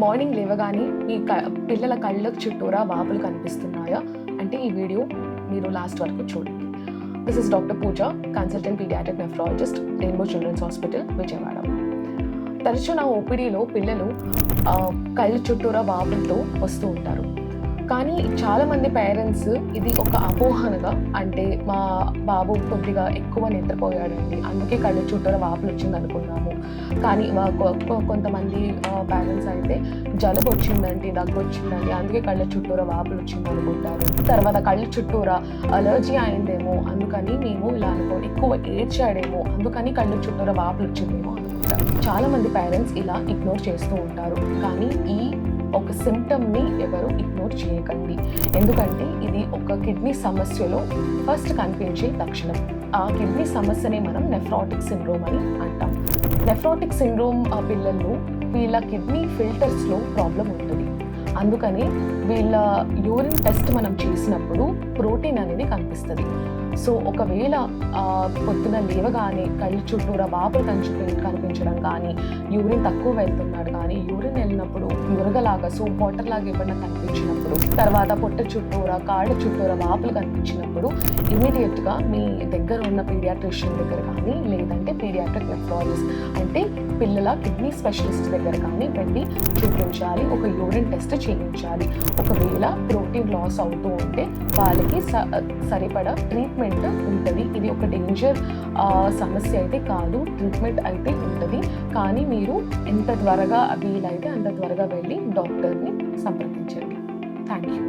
Morning లేవగానే పిల్లల కళ్ళ చుట్టూరా వాపులు కనిపిస్తున్నాయా అంటే ఈ వీడియో మీరు లాస్ట్ వరకు చూడండి. This is doctor Pooja, consultant paediatric nephrologist, rainbow children's hospital, Vijayawada. తరచూ నా ఓపీడీలో పిల్లలు కళ్ళ చుట్టూరా వాపులతో వస్తూ ఉంటారు. కానీ చాలామంది పేరెంట్స్ ఇది ఒక అపోహనగా, అంటే మా బాబు కొద్దిగా ఎక్కువ నిద్రపోయాడండి అందుకే కళ్ళ చుట్టూరా వాపులు వచ్చింది అనుకున్నాము. కానీ కొంతమంది పేరెంట్స్ అయితే జలుబు వచ్చిందండి, దగ్గు వచ్చిందండి అందుకే కళ్ళ చుట్టూరా వాపులు వచ్చింది అనుకుంటారు. తర్వాత కళ్ళ చుట్టూరా అలర్జీ అయిందేమో అందుకని మేము ఇలా అనుకోండి, ఎక్కువ ఏడ్చాడేమో అందుకని కళ్ళ చుట్టూరా వాపులు వచ్చిందేమో అనుకుంటారు. చాలామంది పేరెంట్స్ ఇలా ఇగ్నోర్ చేస్తూ ఉంటారు. కానీ ఈ ఒక సిమ్టమ్ని ఎవరు ఇగ్నోర్ చేయకండి, ఎందుకంటే ఇది ఒక కిడ్నీ సమస్యలో ఫస్ట్ కనిపించే లక్షణం. ఆ కిడ్నీ సమస్యని మనం నెఫ్రాటిక్ సిండ్రోమ్ అని అంటాం. నెఫ్రాటిక్ సిండ్రోమ్ పిల్లల్లో వీళ్ళ కిడ్నీ ఫిల్టర్స్లో ప్రాబ్లం ఉంటుంది. అందుకని వీళ్ళ యూరిన్ టెస్ట్ మనం చేసినప్పుడు ప్రోటీన్ అనేది కనిపిస్తుంది. సో ఒకవేళ పొద్దున లేవగానే కళ్ళు చుట్టూరా వాపులు కనిపించడం కానీ, యూరిన్ తక్కువ వెళ్తున్నాడు కానీ, యూరిన్ వెళ్ళినప్పుడు నురగలాగా సోప్ వాటర్ లాగా ఏమన్నా కనిపించినప్పుడు, తర్వాత పొట్ట చుట్టూరా కాళ్ళ చుట్టూరా వాపులు కనిపించినప్పుడు ఇమీడియట్గా మీ దగ్గర ఉన్న పీడియాట్రిషియన్ దగ్గర కానీ, లేదంటే పీడియాట్రిక్ నెఫ్రాలజిస్ట్ అంటే పిల్లల కిడ్నీ స్పెషలిస్ట్ దగ్గర కానీ వెళ్ళి చూపించాలి. ఒక యూరిన్ టెస్ట్ చేయించాలి. ఒకవేళ ప్రోటీన్ లాస్ అవుతూ ఉంటే వాళ్ళకి సరిపడా ట్రీట్మెంట్ ఉంటుంది. ఇది ఒక డేంజర్ సమస్య అయితే కాదు, ట్రీట్మెంట్ అయితే ఉంటుంది. కానీ మీరు ఎంత త్వరగా వీలైతే అంత త్వరగా వెళ్ళి డాక్టర్ని సంప్రదించండి. Thank you.